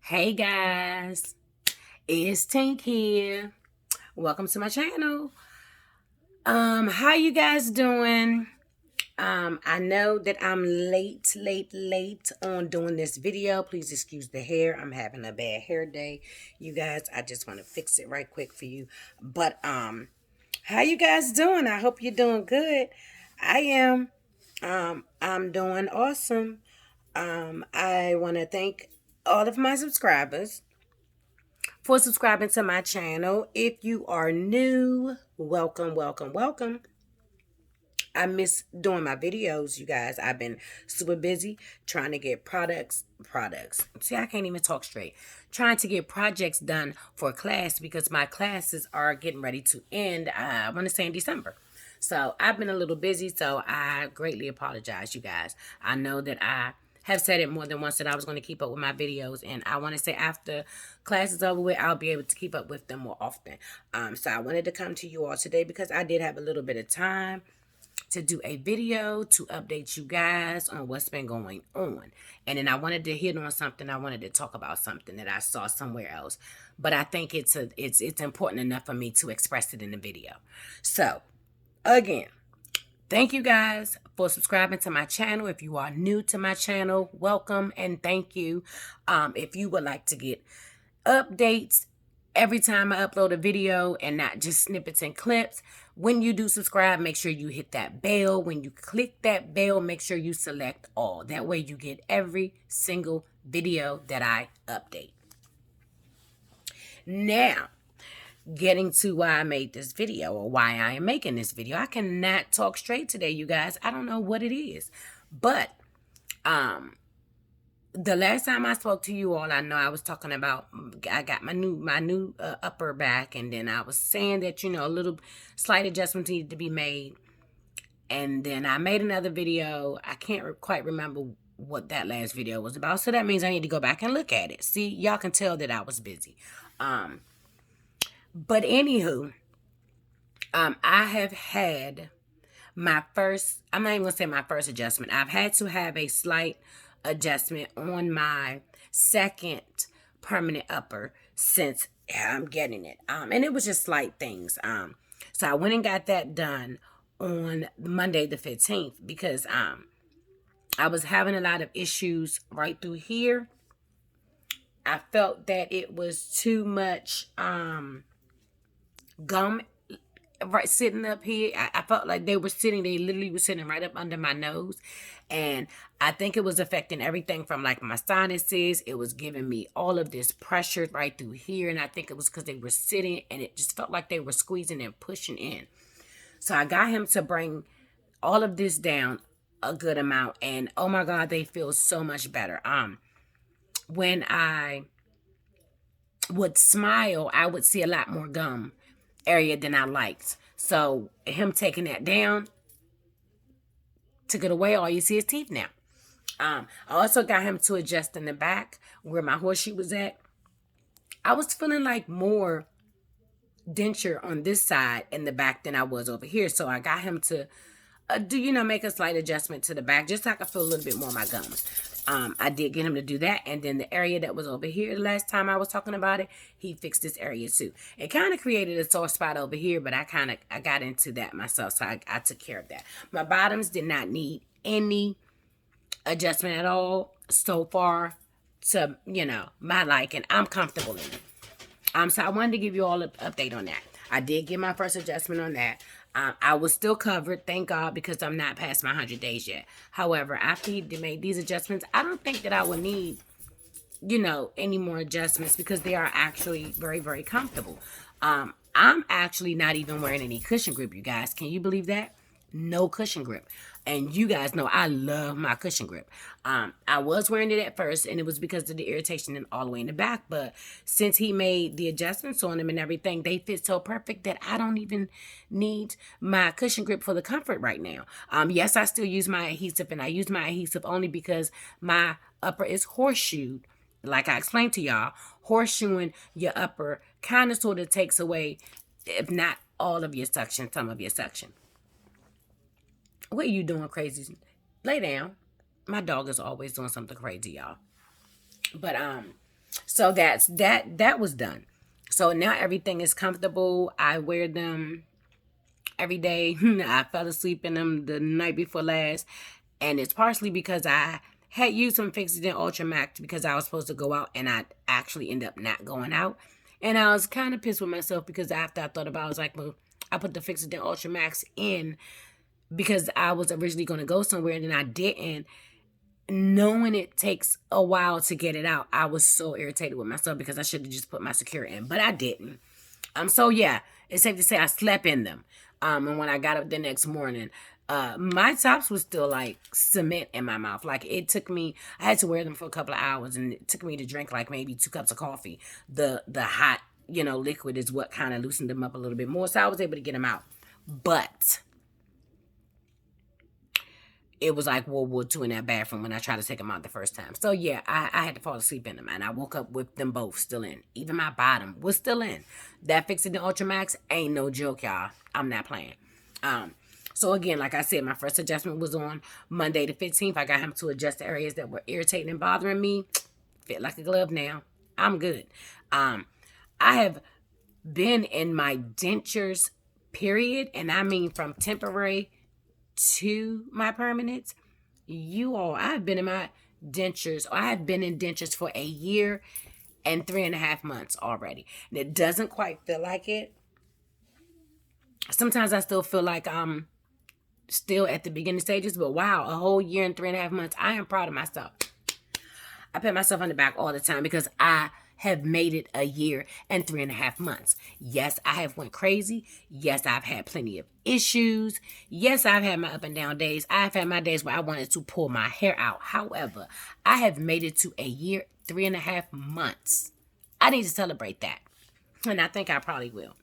Hey guys, it's Tink here. Welcome to my channel. How you guys doing? I know that I'm late on doing this video. Please excuse the hair. I'm having a bad hair day. You guys, I just want to fix it right quick for you. But how you guys doing? I hope you're doing good. I am. I'm doing awesome. I want to thank all of my subscribers for subscribing to my channel. If you are new, welcome. I miss doing my videos, you guys. I've been super busy trying to get products. See, I can't even talk straight. Trying to get projects done for class because my classes are getting ready to end, I want to say in December. So I've been a little busy, so I greatly apologize, you guys. I know that I have said it more than once that I was going to keep up with my videos, and I want to say after class is over with, I'll be able to keep up with them more often. So I wanted to come to you all today because I did have a little bit of time to do a video to update you guys on what's been going on. And then I wanted to hit on something. I wanted to talk about something that I saw somewhere else. But I think it's important enough for me to express it in the video. So, again, thank you guys for subscribing to my channel. If you are new to my channel, welcome and thank you. If you would like to get updates every time I upload a video and not just snippets and clips, when you do subscribe, make sure you hit that bell. When you click that bell, make sure you select all. That way you get every single video that I update. Now, getting to why I made this video or why I am making this video. I cannot talk straight today, you guys. I don't know what it is. But the last time I spoke to you all, I know I was talking about I got my new upper back, and then I was saying that, a little slight adjustments needed to be made. And then I made another video. I can't quite remember what that last video was about, so that means I need to go back and look at it. See, y'all can tell that I was busy. But anywho, I have had my first, I'm not even going to say my first adjustment. I've had to have a slight adjustment on my second permanent upper since I'm getting it. And it was just slight things. So I went and got that done on Monday the 15th because I was having a lot of issues right through here. I felt that it was too much gum right sitting up here. I felt like they literally were sitting right up under my nose, and I think it was affecting everything from like my sinuses. It was giving me all of this pressure right through here, and I think it was because they were sitting and it just felt like they were squeezing and pushing in. So I got him to bring all of this down a good amount, and oh my God, they feel so much better. When I would smile, I would see a lot more gum area than I liked. So him taking that down took it away. All you see is teeth now. I also got him to adjust in the back where my horseshoe was at. I was feeling like more denture on this side in the back than I was over here. So I got him to make a slight adjustment to the back just so I could feel a little bit more of my gums. I did get him to do that. And then the area that was over here the last time I was talking about it, he fixed this area too. It kind of created a sore spot over here, but I got into that myself. So I took care of that. My bottoms did not need any adjustment at all so far to, my liking. I'm comfortable in it. So I wanted to give you all an update on that. I did get my first adjustment on that. I was still covered, thank God, because I'm not past my 100 days yet. However, after he made these adjustments, I don't think that I would need, any more adjustments because they are actually very, very comfortable. I'm actually not even wearing any cushion grip, you guys. Can you believe that? No cushion grip. And you guys know I love my cushion grip. I was wearing it at first, and it was because of the irritation and all the way in the back. But since he made the adjustments on them and everything, they fit so perfect that I don't even need my cushion grip for the comfort right now. Yes, I still use my adhesive, and I use my adhesive only because my upper is horseshoed. Like I explained to y'all, horseshoeing your upper kind of sort of takes away, if not all of your suction, some of your suction. What are you doing crazy? Lay down. My dog is always doing something crazy, y'all. But So that was done. So now everything is comfortable. I wear them every day. I fell asleep in them the night before last, and it's partially because I had used some Fixodent Ultra Max because I was supposed to go out, and I actually ended up not going out. And I was kind of pissed with myself because after I thought about it, I was like, well, I put the Fixodent Ultra Max in because I was originally going to go somewhere and then I didn't. Knowing it takes a while to get it out, I was so irritated with myself because I should have just put my Secure in, but I didn't. So yeah, it's safe to say I slept in them. And when I got up the next morning, my tops was still like cement in my mouth. Like it took me, I had to wear them for a couple of hours, and it took me to drink like maybe 2 cups of coffee. The hot, liquid is what kind of loosened them up a little bit more, so I was able to get them out. But it was like World War II in that bathroom when I tried to take them out the first time. So yeah, I had to fall asleep in them, and I woke up with them both still in. Even my bottom was still in. That Fixodent Ultra Max ain't no joke, y'all. I'm not playing. So again, like I said, my first adjustment was on Monday the 15th. I got him to adjust the areas that were irritating and bothering me. Fit like a glove now. I'm good. I have been in my dentures, period, and I mean from temporary to my permanents. I've been in my dentures, or I have been in dentures for a year and 3.5 months already. And it doesn't quite feel like it. Sometimes I still feel like I'm still at the beginning stages, but wow, a whole year and 3.5 months. I am proud of myself. I pat myself on the back all the time because I have made it a year and 3.5 months. Yes, I have went crazy. Yes, I've had plenty of issues. Yes, I've had my up and down days. I've had my days where I wanted to pull my hair out. However, I have made it to a year, 3.5 months. I need to celebrate that. And I think I probably will.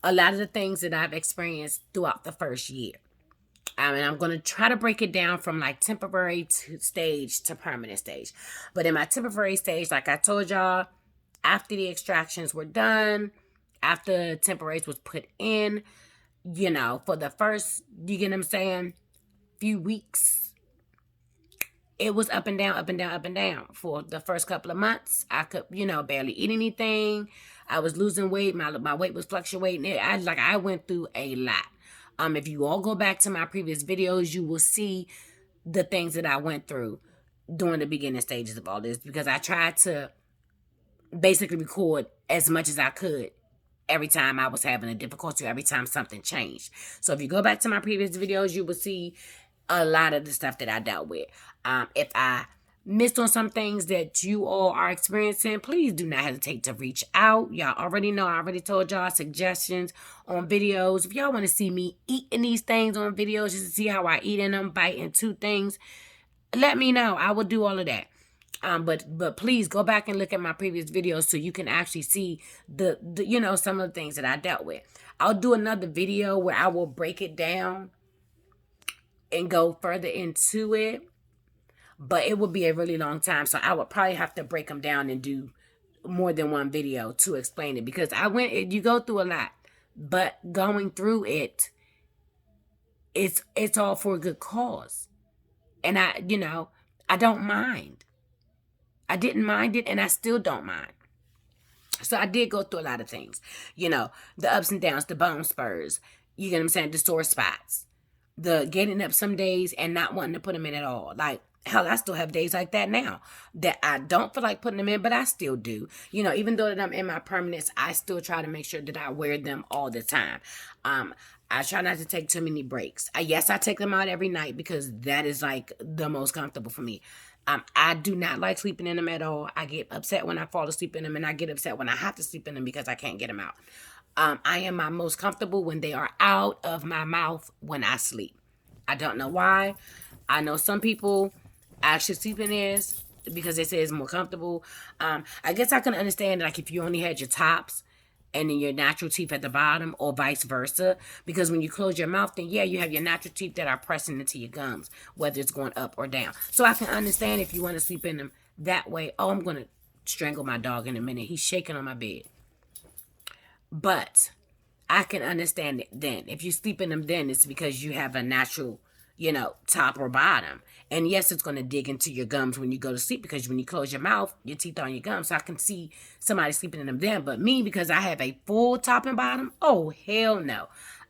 A lot of the things that I've experienced throughout the first year. And I'm going to try to break it down from like temporary stage to permanent stage. But in my temporary stage, like I told y'all, after the extractions were done, after temporaries was put in, for the first, you get what I'm saying, few weeks, it was up and down, up and down, up and down. For the first couple of months, I could, barely eat anything. I was losing weight. My weight was fluctuating. I went through a lot. If you all go back to my previous videos, you will see the things that I went through during the beginning stages of all this, because I tried to basically record as much as I could every time I was having a difficulty, every time something changed. So if you go back to my previous videos, you will see a lot of the stuff that I dealt with. If I missed on some things that you all are experiencing, please do not hesitate to reach out. Y'all already know, I already told y'all suggestions on videos. If y'all want to see me eating these things on videos just to see how I eat in them, bite into things, let me know. I will do all of that. But please go back and look at my previous videos so you can actually see the some of the things that I dealt with. I'll do another video where I will break it down and go further into it, but it would be a really long time, so I would probably have to break them down and do more than one video to explain it, because you go through a lot, but going through it, it's all for a good cause. And I don't mind. I didn't mind it, and I still don't mind. So I did go through a lot of things, the ups and downs, the bone spurs, you get what I'm saying, the sore spots, the getting up some days and not wanting to put them in at all. Like, hell, I still have days like that now that I don't feel like putting them in, but I still do. Even though that I'm in my permanents, I still try to make sure that I wear them all the time. I try not to take too many breaks. Yes, I take them out every night because that is like the most comfortable for me. I do not like sleeping in them at all. I get upset when I fall asleep in them, and I get upset when I have to sleep in them because I can't get them out. I am my most comfortable when they are out of my mouth when I sleep. I don't know why. I know some people actually sleep in theirs because they say it's more comfortable. I guess I can understand, like, if you only had your tops and then your natural teeth at the bottom, or vice versa. Because when you close your mouth, then yeah, you have your natural teeth that are pressing into your gums, whether it's going up or down. So I can understand if you want to sleep in them that way. Oh, I'm going to strangle my dog in a minute. He's shaking on my bed. But I can understand it then. If you sleep in them then, it's because you have a natural top or bottom. And yes, it's going to dig into your gums when you go to sleep, because when you close your mouth, your teeth are on your gums. So I can see somebody sleeping in them then. But me, because I have a full top and bottom, oh, hell no.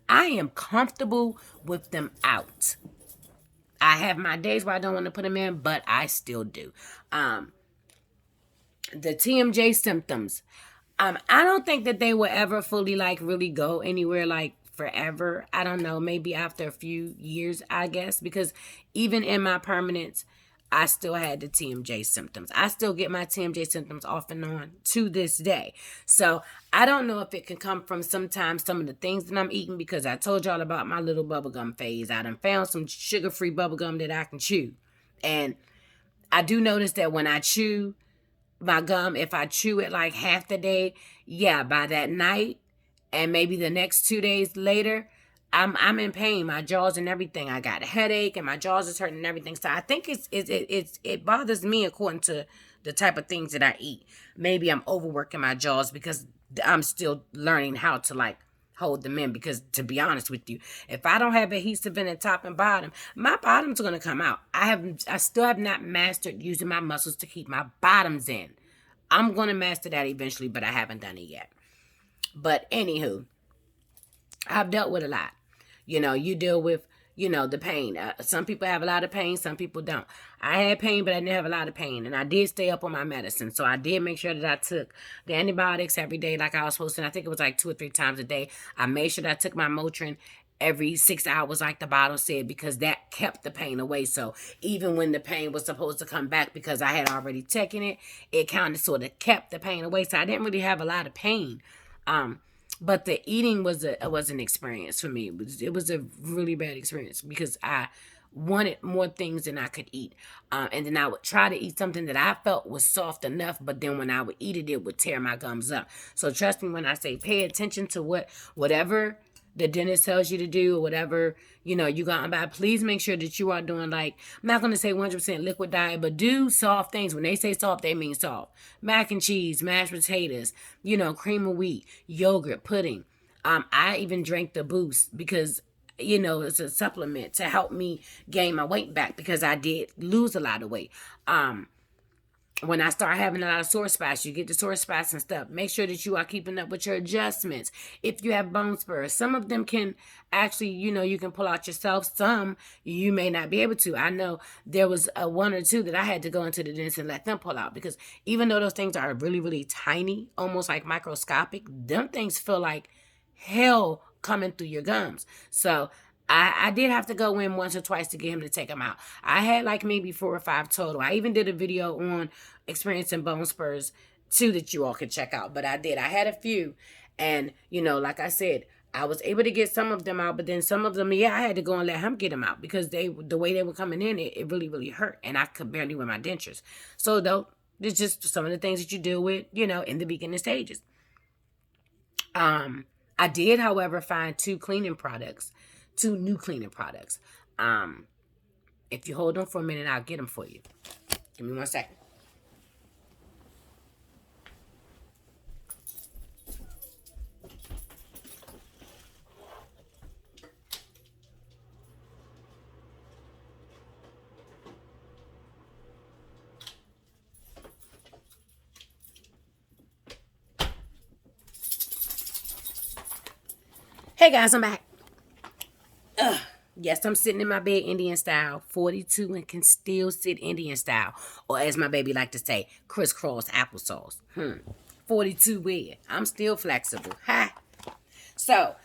I am comfortable with them out. I have my days where I don't want to put them in, but I still do. The TMJ symptoms. I don't think that they will ever fully like really go anywhere like forever. I don't know, maybe after a few years, I guess, because even in my permanence, I still had the TMJ symptoms. I still get my TMJ symptoms off and on to this day. So I don't know if it can come from sometimes some of the things that I'm eating, because I told y'all about my little bubblegum phase. I done found some sugar-free bubblegum that I can chew. And I do notice that when I chew my gum, if I chew it like half the day, yeah, by that night and maybe the next 2 days later, I'm in pain, my jaws and everything. I got a headache and my jaws is hurting and everything. So I think it bothers me according to the type of things that I eat. Maybe I'm overworking my jaws because I'm still learning how to like hold them in, because to be honest with you, if I don't have adhesive in the top and bottom, my bottoms are going to come out. I still have not mastered using my muscles to keep my bottoms in. I'm going to master that eventually, but I haven't done it yet. But anywho, I've dealt with a lot. You deal with, the pain. Some people have a lot of pain. Some people don't. I had pain, but I didn't have a lot of pain. And I did stay up on my medicine. So I did make sure that I took the antibiotics every day like I was supposed to. And I think it was like 2 or 3 times a day. I made sure that I took my Motrin every 6 hours, like the bottle said, because that kept the pain away. So even when the pain was supposed to come back, because I had already taken it, it kind of sort of kept the pain away. So I didn't really have a lot of pain. But the eating was an experience for me. It was a really bad experience, because I wanted more things than I could eat. And then I would try to eat something that I felt was soft enough, but then when I would eat it, it would tear my gums up. So trust me when I say pay attention to whatever the dentist tells you to do, or whatever, you got to buy. Please make sure that you are doing, like, I'm not going to say 100% liquid diet, but do soft things. When they say soft, they mean soft. Mac and cheese, mashed potatoes, cream of wheat, yogurt, pudding. I even drank the Boost because, it's a supplement to help me gain my weight back, because I did lose a lot of weight. When I start having a lot of sore spots, you get the sore spots and stuff. Make sure that you are keeping up with your adjustments. If you have bone spurs, some of them can actually, you can pull out yourself. Some you may not be able to. I know there was one or two that I had to go into the dentist and let them pull out, because even though those things are really, really tiny, almost like microscopic, them things feel like hell coming through your gums. So I did have to go in once or twice to get him to take them out. I had like maybe 4 or 5 total. I even did a video on experiencing bone spurs too that you all can check out. But I had a few. And, like I said, I was able to get some of them out. But then some of them, I had to go and let him get them out, because the way they were coming in, it really, really hurt. And I could barely wear my dentures. So, though, it's just some of the things that you deal with, in the beginning stages. I did, however, find 2 new cleaning products. If you hold on for a minute, I'll get them for you. Give me 1 second. Hey guys, I'm back. Yes, I'm sitting in my bed Indian style, 42, and can still sit Indian style. Or as my baby like to say, crisscross applesauce. 42 where? I'm still flexible. Ha! So,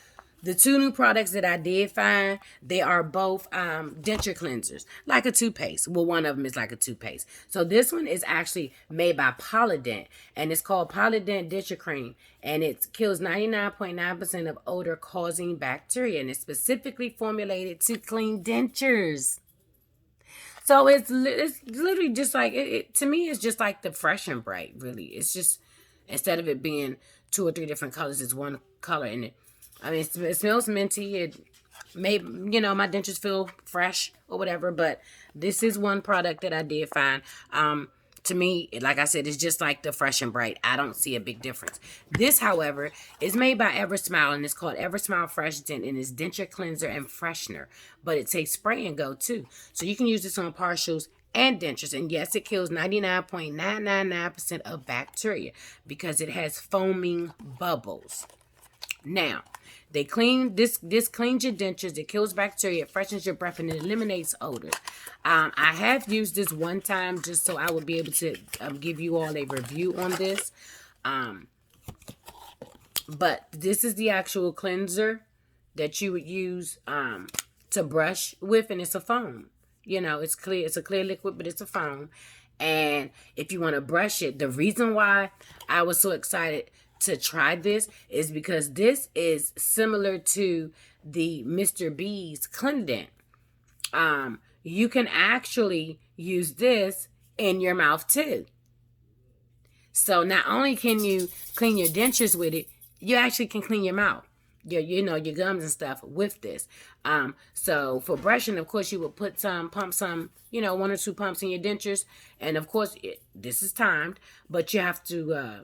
the 2 new products that I did find, they are both denture cleansers, like a toothpaste. Well, one of them is like a toothpaste. So this one is actually made by Paladin, and it's called Paladin Denture Cream, and it kills 99.9% of odor-causing bacteria, and it's specifically formulated to clean dentures. So it's literally just like, to me, it's just like the Fresh and Bright, really. It's just, instead of it being 2 or 3 different colors, it's one color in it. I mean, it smells minty. It may, my dentures feel fresh or whatever, but this is one product that I did find. To me, like I said, it's just like the Fresh and Bright. I don't see a big difference. This, however, is made by Eversmile, and it's called Eversmile Fresh Dent, and it's denture cleanser and freshener. But it takes spray and go too. So you can use this on partials and dentures. And yes, it kills 99.999% of bacteria because it has foaming bubbles. Now, they clean this cleans your dentures, it kills bacteria, it freshens your breath, and it eliminates odors. I have used this one time just so I would be able to give you all a review on this. But this is the actual cleanser that you would use to brush with, and it's a foam. You know, it's clear. It's a clear liquid, but it's a foam. And if you want to brush it, the reason why I was so excited to try this is because this is similar to the Mr. B's Cleandent. You can actually use this in your mouth too. So not only can you clean your dentures with it, you actually can clean your mouth, your gums and stuff with this. So for brushing, of course, you would put pump some, 1 or 2 pumps in your dentures, and of course, this is timed, but you have to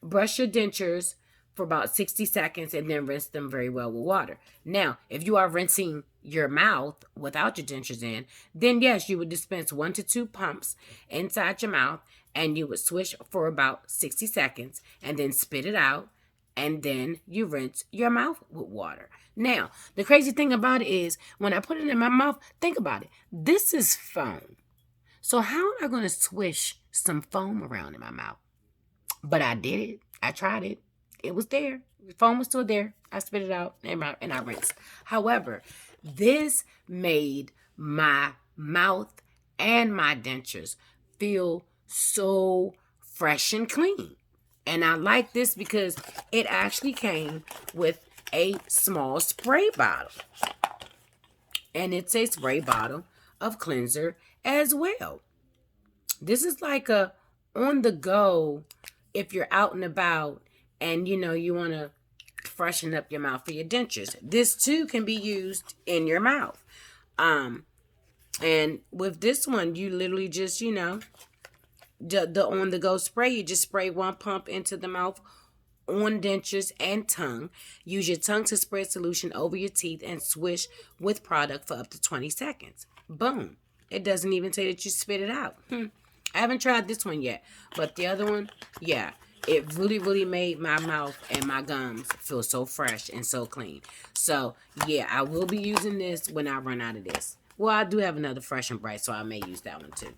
brush your dentures for about 60 seconds and then rinse them very well with water. Now, if you are rinsing your mouth without your dentures in, then yes, you would dispense 1 to 2 pumps inside your mouth, and you would swish for about 60 seconds and then spit it out, and then you rinse your mouth with water. Now, the crazy thing about it is when I put it in my mouth, think about it. This is foam. So how am I going to swish some foam around in my mouth? But I did it. I tried it. It was there. The foam was still there. I spit it out and I rinsed. However, this made my mouth and my dentures feel so fresh and clean. And I like this because it actually came with a small spray bottle. And it's a spray bottle of cleanser as well. This is like a on the go if you're out and about and you want to freshen up your mouth for your dentures. This too can be used in your mouth. And with this one, you literally just, the on the go spray, you just spray 1 pump into the mouth on dentures and tongue. Use your tongue to spread solution over your teeth and swish with product for up to 20 seconds. Boom. It doesn't even say that you spit it out. I haven't tried this one yet, but the other one, yeah, it really, really made my mouth and my gums feel so fresh and so clean. So, yeah, I will be using this when I run out of this. Well, I do have another Fresh and Bright, so I may use that one too.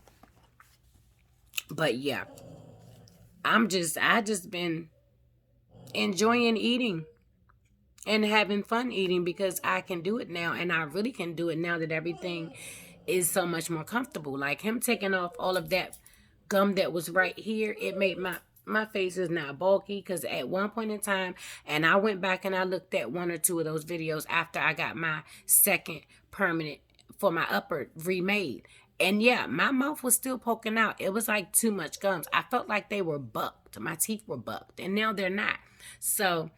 But, yeah, I just been enjoying eating and having fun eating because I can do it now, and I really can do it now that everything is so much more comfortable. Like him taking off all of that gum that was right here, it made my face is not bulky, because at one point in time, and I went back and I looked at 1 or 2 of those videos after I got my second permanent for my upper remade, and yeah, my mouth was still poking out. It was like too much gums. I felt like they were bucked. My teeth were bucked, and now they're not. So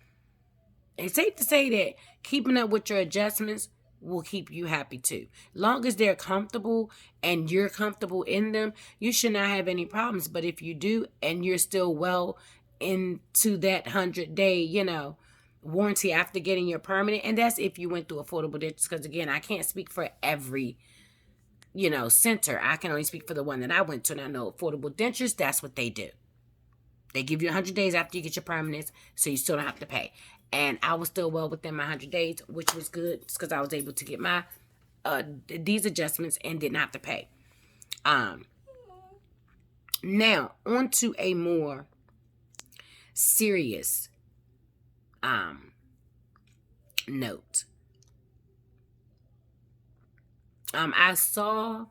it's safe to say that keeping up with your adjustments will keep you happy too. Long as they're comfortable and you're comfortable in them, you should not have any problems. But if you do and you're still well into that 100-day, warranty after getting your permanent, and that's if you went through affordable dentures, because again, I can't speak for every center. I can only speak for the one that I went to, and I know affordable dentures, that's what they do. They give you 100 days after you get your permanents, so you still don't have to pay. And I was still well within my 100 days, which was good because I was able to get my these adjustments and didn't have to pay. Now, on to a more serious note. I saw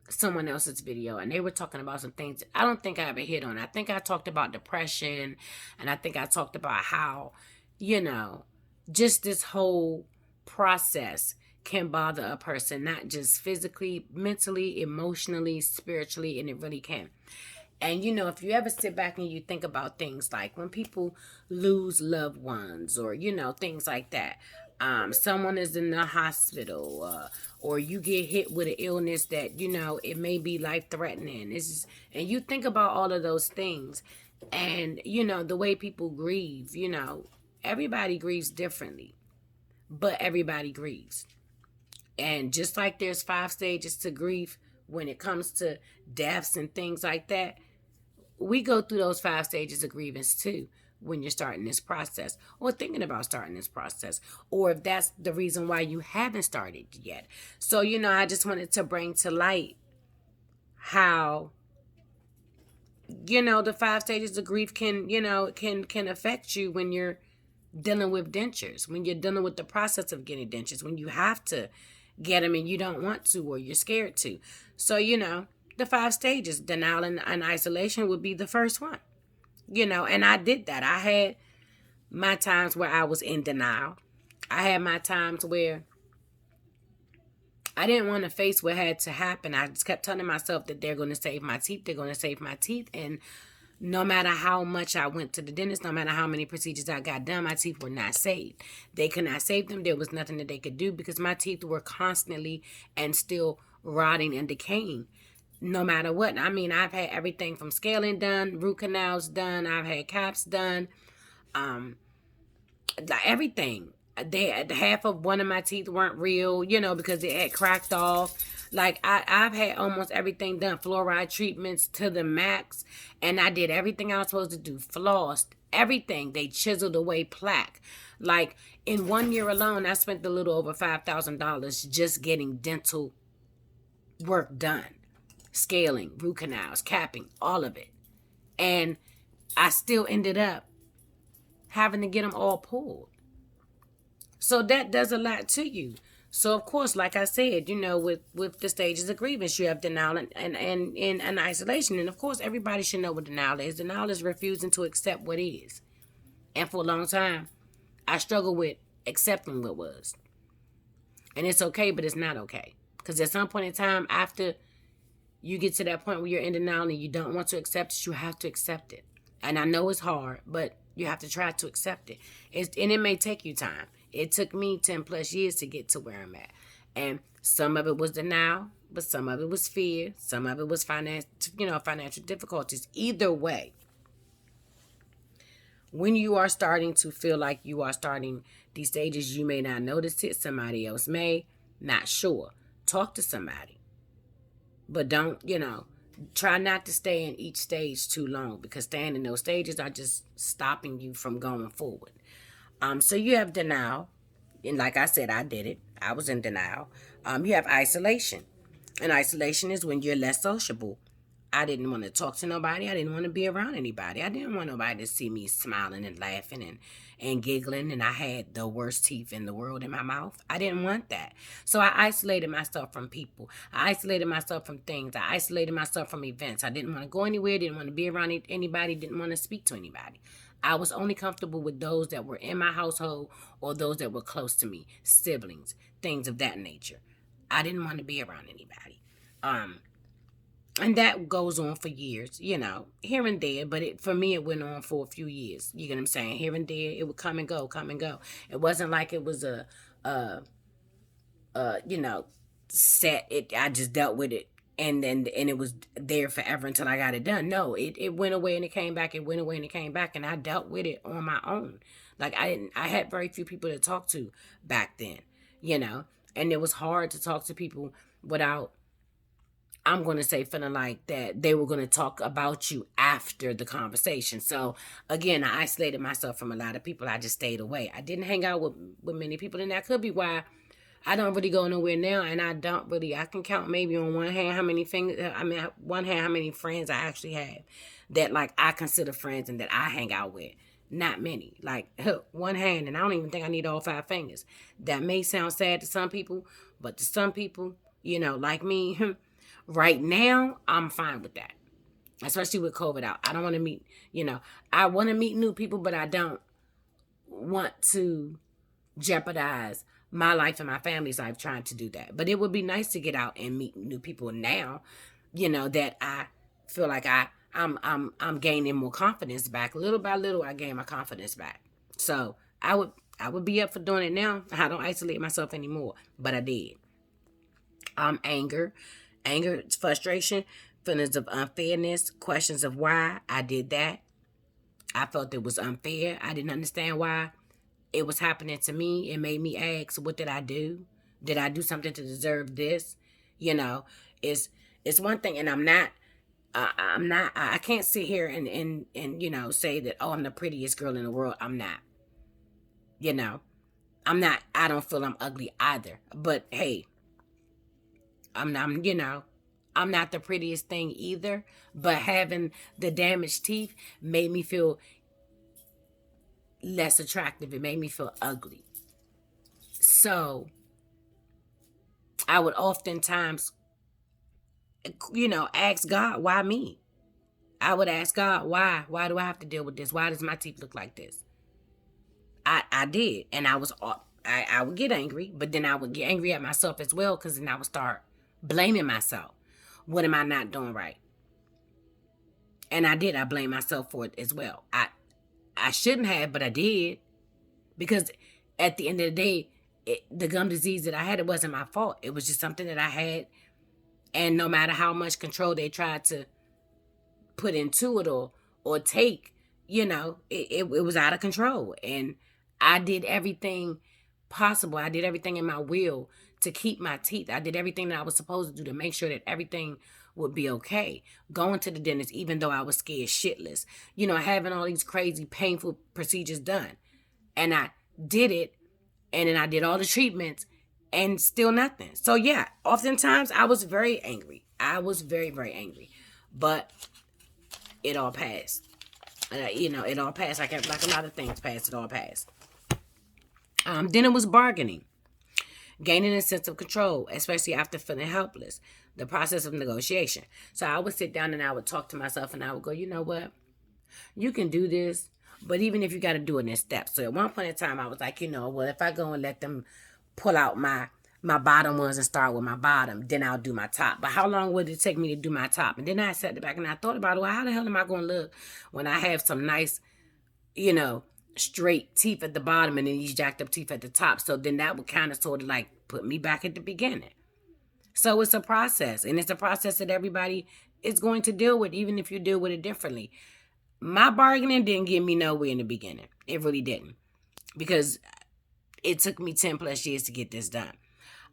someone else's video and they were talking about some things I don't think I ever hit on. I think I talked about depression, and I think I talked about how just this whole process can bother a person, not just physically, mentally, emotionally, spiritually, and it really can. And if you ever sit back and you think about things like when people lose loved ones or things like that, someone is in the hospital, or you get hit with an illness that it may be life threatening. And you think about all of those things, and the way people grieve. Everybody grieves differently, but everybody grieves. And just like there's 5 stages to grief when it comes to deaths and things like that, we go through those 5 stages of grievance too when you're starting this process or thinking about starting this process, or if that's the reason why you haven't started yet. So I just wanted to bring to light how the 5 stages of grief can affect you when you're dealing with dentures, when you're dealing with the process of getting dentures, when you have to get them and you don't want to, or you're scared to. So the 5 stages, denial and isolation, would be the first one. And I did that. I had my times where I was in denial. I had my times where I didn't want to face what had to happen. I just kept telling myself that they're going to save my teeth. They're going to save my teeth. And no matter how much I went to the dentist, no matter how many procedures I got done, my teeth were not saved. They could not save them. There was nothing that they could do because my teeth were constantly and still rotting and decaying. No matter what. I mean, I've had everything from scaling done, root canals done, I've had caps done, everything. Half of one of my teeth weren't real, because it had cracked off. Like I've had almost everything done, fluoride treatments to the max, and I did everything I was supposed to do, flossed, everything. They chiseled away plaque. Like in 1 year alone, I spent a little over $5,000 just getting dental work done. Scaling, root canals, capping, all of it. And I still ended up having to get them all pulled. So that does a lot to you. So of course, like I said, with the stages of grievance, you have denial and isolation. And of course, everybody should know what denial is. Denial is refusing to accept what is. And for a long time, I struggled with accepting what was. And it's okay, but it's not okay. Because at some point in time, after you get to that point where you're in denial and you don't want to accept it, you have to accept it. And I know it's hard, but you have to try to accept it. And it may take you time. It took me 10 plus years to get to where I'm at. And some of it was denial, but some of it was fear. Some of it was financial difficulties. Either way, when you are starting to feel like you are starting these stages, you may not notice it. Somebody else may. Not sure. Talk to somebody. But don't, try not to stay in each stage too long, because staying in those stages are just stopping you from going forward. So you have denial. And like I said, I did it. I was in denial. You have isolation. And isolation is when you're less sociable. I didn't want to talk to nobody. I didn't want to be around anybody. I didn't want nobody to see me smiling and laughing and giggling, and I had the worst teeth in the world in my mouth. I didn't want that. So I isolated myself from people. I isolated myself from things. I isolated myself from events. I didn't want to go anywhere, didn't want to be around anybody, didn't want to speak to anybody. I was only comfortable with those that were in my household or those that were close to me, siblings, things of that nature. I didn't want to be around anybody. And that goes on for years, here and there. But for me, it went on for a few years. You get what I'm saying? Here and there, it would come and go, come and go. It wasn't like it was set. I just dealt with it, and it was there forever until I got it done. No, it went away and it came back. It went away and it came back, and I dealt with it on my own. Like I had very few people to talk to back then, and it was hard to talk to people without, I'm going to say, feeling like that they were going to talk about you after the conversation. So, again, I isolated myself from a lot of people. I just stayed away. I didn't hang out with many people, and that could be why I don't really go nowhere now, and I can count maybe on one hand how many how many friends I actually have that, like, I consider friends and that I hang out with. Not many. Like, one hand, and I don't even think I need all 5 fingers. That may sound sad to some people, but to some people, like me, right now, I'm fine with that. Especially with COVID out. I don't want to meet, I want to meet new people, but I don't want to jeopardize my life and my family's life trying to do that. But it would be nice to get out and meet new people now, that I feel like I'm gaining more confidence back. Little by little, I gain my confidence back. So I would I would be up for doing it now. I don't isolate myself anymore, but I did. Anger, frustration, feelings of unfairness, questions of why I did that. I felt it was unfair. I didn't understand why it was happening to me. It made me ask, what did I do? Did I do something to deserve this? You know, it's it's one thing, and I'm not. I can't sit here and say that, oh, I'm the prettiest girl in the world. I'm not. You know, I'm not. I don't feel I'm ugly either. But hey, I'm not. I'm not the prettiest thing either. But having the damaged teeth made me feel less attractive. It made me feel ugly. So I would oftentimes, ask God, why me? I would ask God, why? Why do I have to deal with this? Why does my teeth look like this? I did. And I would get angry, but then I would get angry at myself as well, because then I would start blaming myself. What am I not doing right? And I did. I blame myself for it as well. I shouldn't have, but I did. Because at the end of the day, the gum disease that I had, it wasn't my fault. It was just something that I had. And no matter how much control they tried to put into it or take, it was out of control. And I did everything possible. I did everything in my will to keep my teeth. I did everything that I was supposed to do to make sure that everything would be okay. Going to the dentist, even though I was scared shitless, having all these crazy, painful procedures done. And I did it, and then I did all the treatments, and still nothing. So yeah, oftentimes I was very angry. I was very, very angry. But it all passed. It all passed. Like a lot of things passed, it all passed. Then it was bargaining, gaining a sense of control, especially after feeling helpless. The process of negotiation. So I would sit down and I would talk to myself and I would go, you know what? You can do this, but even if you got to do it in steps. So at one point in time, I was like, well, if I go and let them pull out my bottom ones and start with my bottom, then I'll do my top. But how long would it take me to do my top? And then I sat back and I thought about, well, how the hell am I going to look when I have some nice, straight teeth at the bottom and then these jacked up teeth at the top? So then that would kind of sort of like put me back at the beginning. So it's a process, and it's a process that everybody is going to deal with, even if you deal with it differently. My bargaining didn't get me nowhere in the beginning. It really didn't, because it took me 10 plus years to get this done.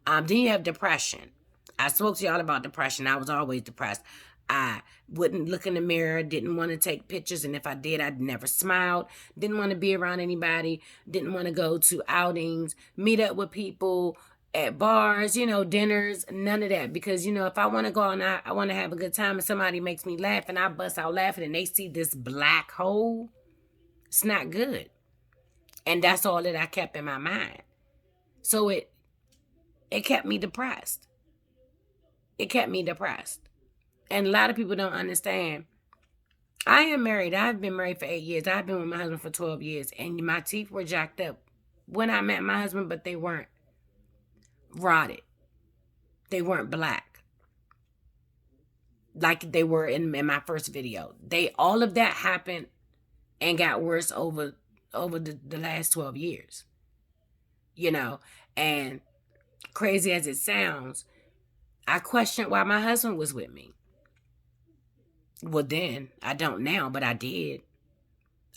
Then you have depression. I spoke to y'all about depression. I was always depressed. I wouldn't look in the mirror, didn't want to take pictures, and if I did, I'd never smiled, didn't want to be around anybody, didn't want to go to outings, meet up with people at bars, dinners, none of that. Because, if I want to go and I want to have a good time and somebody makes me laugh and I bust out laughing and they see this black hole, it's not good. And that's all that I kept in my mind. So it kept me depressed. It kept me depressed. And a lot of people don't understand. I am married. I've been married for 8 years. I've been with my husband for 12 years. And my teeth were jacked up when I met my husband, but they weren't rotted. They weren't black like they were in my first video. All of that happened and got worse over the last 12 years. And crazy as it sounds, I questioned why my husband was with me. Well, then, I don't now, but I did.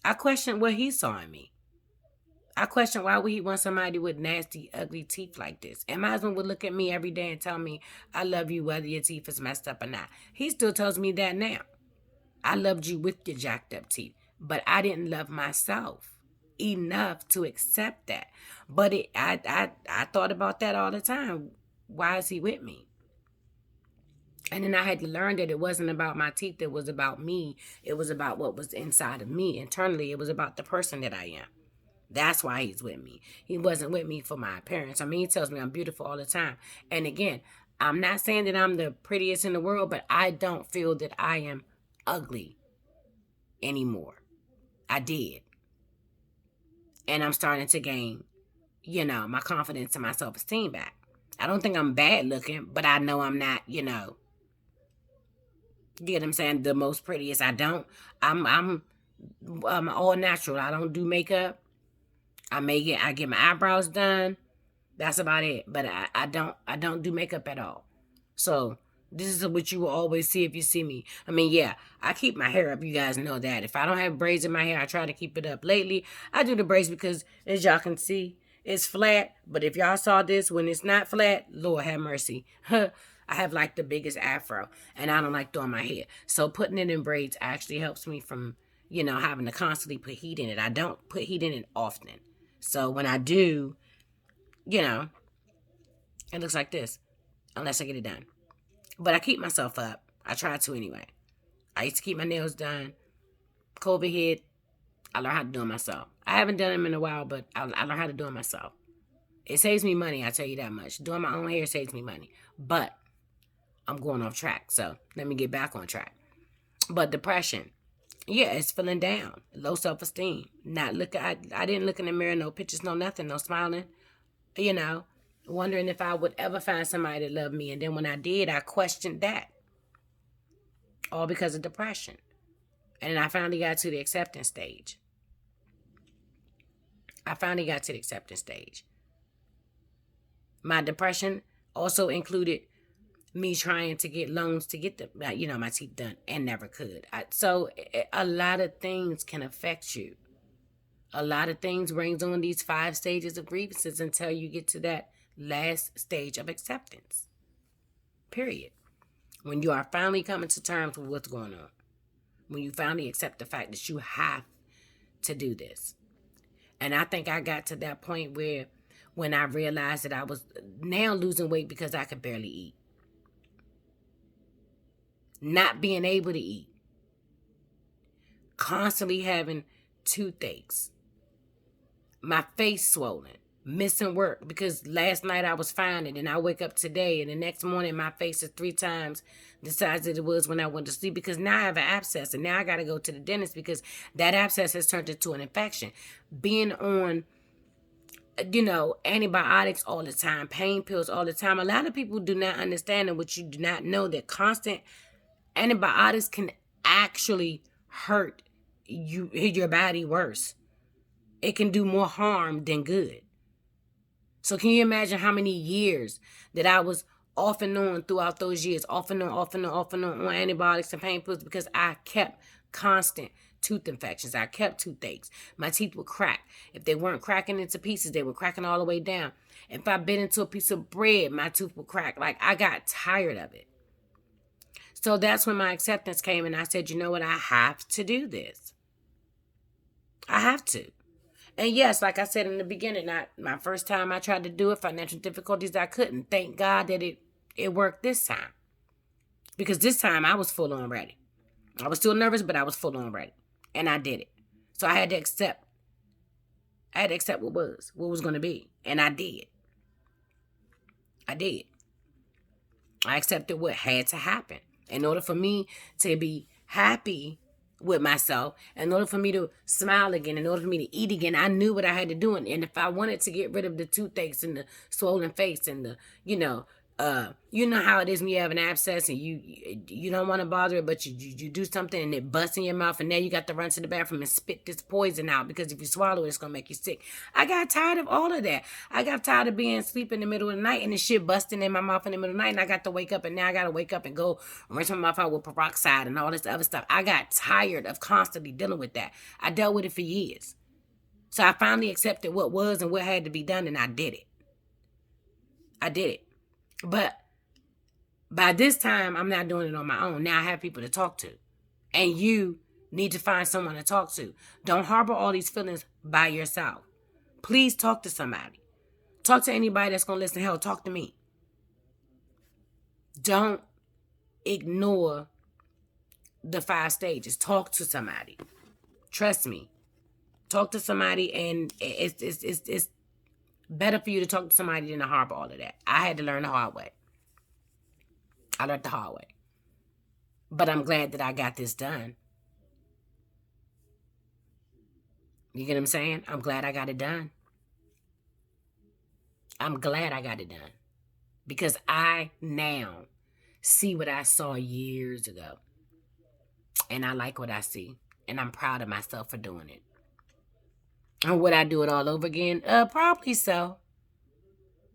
I questioned what he saw in me. I questioned why would he want somebody with nasty, ugly teeth like this. And my husband would look at me every day and tell me, I love you whether your teeth is messed up or not. He still tells me that now. I loved you with your jacked up teeth. But I didn't love myself enough to accept that. But I thought about that all the time. Why is he with me? And then I had to learn that it wasn't about my teeth. It was about me. It was about what was inside of me. Internally, it was about the person that I am. That's why he's with me. He wasn't with me for my appearance. I mean, he tells me I'm beautiful all the time. And again, I'm not saying that I'm the prettiest in the world, but I don't feel that I am ugly anymore. I did. And I'm starting to gain, my confidence and my self-esteem back. I don't think I'm bad looking, but I know I'm not, you get what I'm saying, the most prettiest. I'm all natural. I don't do makeup. I get my eyebrows done. That's about it. But I don't do makeup at all. So this is what you will always see if you see me. I mean, yeah, I keep my hair up. You guys know that. If I don't have braids in my hair, I try to keep it up. Lately, I do the braids because, as y'all can see, it's flat. But if y'all saw this when it's not flat, Lord have mercy. I have like the biggest afro, and I don't like doing my hair. So putting it in braids actually helps me from, having to constantly put heat in it. I don't put heat in it often. So when I do, you know, it looks like this, unless I get it done. But I keep myself up. I try to anyway. I used to keep my nails done. COVID hit. I learned how to do it myself. I haven't done them in a while, but I learned how to do it myself. It saves me money, I tell you that much. Doing my own hair saves me money. But I'm going off track, so let me get back on track. But depression, yeah, it's feeling down. Low self-esteem. I didn't look in the mirror, no pictures, no nothing, no smiling. Wondering if I would ever find somebody that loved me. And then when I did, I questioned that. All because of depression. And then I finally got to the acceptance stage. My depression also included me trying to get loans to get my teeth done and never could. So a lot of things can affect you. A lot of things brings on these 5 stages of grievances until you get to that last stage of acceptance. Period. When you are finally coming to terms with what's going on. When you finally accept the fact that you have to do this. And I think I got to that point where when I realized that I was now losing weight because I could barely eat. Not being able to eat. Constantly having toothaches. My face swollen. Missing work because last night I was fine and then I wake up today and the next morning my face is 3 times the size that it was when I went to sleep because now I have an abscess and now I got to go to the dentist because that abscess has turned into an infection. Being on, antibiotics all the time, pain pills all the time. A lot of people do not understand, and what you do not know, that constant antibiotics can actually hurt your body worse. It can do more harm than good. So can you imagine how many years that I was off and on throughout those years, off and on antibiotics and pain pills because I kept constant tooth infections. I kept toothaches. My teeth would crack. If they weren't cracking into pieces, they were cracking all the way down. If I bit into a piece of bread, my tooth would crack. Like, I got tired of it. So that's when my acceptance came and I said, you know what? I have to do this. I have to. And yes, like I said in the beginning, my first time I tried to do it, financial difficulties, I couldn't. Thank God that it worked this time. Because this time I was full on ready. I was still nervous, but I was full on ready. And I did it. So I had to accept what was going to be. And I did. I accepted what had to happen. In order for me to be happy with myself, in order for me to smile again, in order for me to eat again, I knew what I had to do. And if I wanted to get rid of the toothaches and the swollen face and the, you know how it is when you have an abscess and you don't want to bother it, but you do something and it busts in your mouth and now you got to run to the bathroom and spit this poison out because if you swallow it, it's going to make you sick. I got tired of all of that. I got tired of being asleep in the middle of the night and the shit busting in my mouth in the middle of the night and I got to wake up and now I got to wake up and go rinse my mouth out with peroxide and all this other stuff. I got tired of constantly dealing with that. I dealt with it for years. So I finally accepted what was and what had to be done and I did it. But by this time, I'm not doing it on my own. Now I have people to talk to. And you need to find someone to talk to. Don't harbor all these feelings by yourself. Please talk to somebody. Talk to anybody that's going to listen. Hell, talk to me. Don't ignore the 5 stages. Talk to somebody. Trust me. Talk to somebody and it's better for you to talk to somebody than to harbor all of that. I had to learn the hard way. But I'm glad that I got this done. You get what I'm saying? I'm glad I got it done. Because I now see what I saw years ago. And I like what I see. And I'm proud of myself for doing it. Or would I do it all over again? Probably so.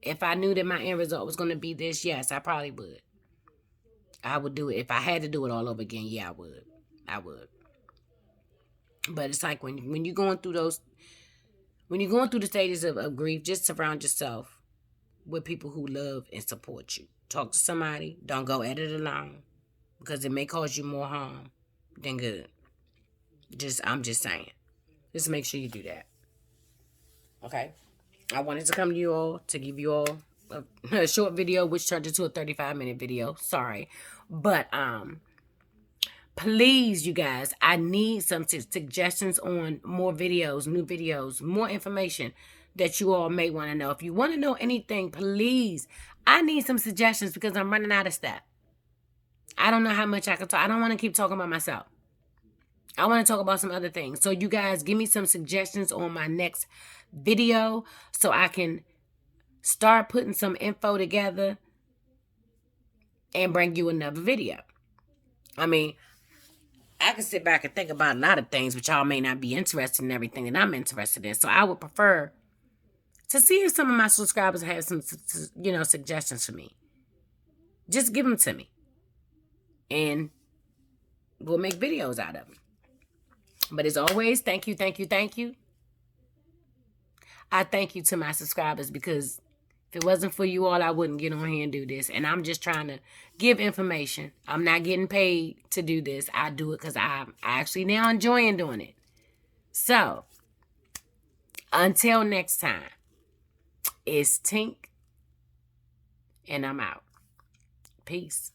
If I knew that my end result was going to be this, yes, I probably would. I would do it. If I had to do it all over again, yeah, I would. I would. But it's like when you're going through the stages of grief, just surround yourself with people who love and support you. Talk to somebody. Don't go at it alone, because it may cause you more harm than good. I'm just saying. Just make sure you do that. Okay? I wanted to come to you all to give you all a short video, which turned into a 35-minute video. Sorry. But please, you guys, I need some suggestions on more videos, new videos, more information that you all may want to know. If you want to know anything, please, I need some suggestions because I'm running out of stuff. I don't know how much I can talk. I don't want to keep talking about myself. I want to talk about some other things. So you guys give me some suggestions on my next video so I can start putting some info together and bring you another video. I mean, I can sit back and think about a lot of things, but y'all may not be interested in everything that I'm interested in. So I would prefer to see if some of my subscribers have some, suggestions for me. Just give them to me. And we'll make videos out of them. But as always, thank you, thank you, thank you. I thank you to my subscribers, because if it wasn't for you all, I wouldn't get on here and do this. And I'm just trying to give information. I'm not getting paid to do this. I do it because I'm actually now enjoying doing it. So, until next time, it's Tink, and I'm out. Peace.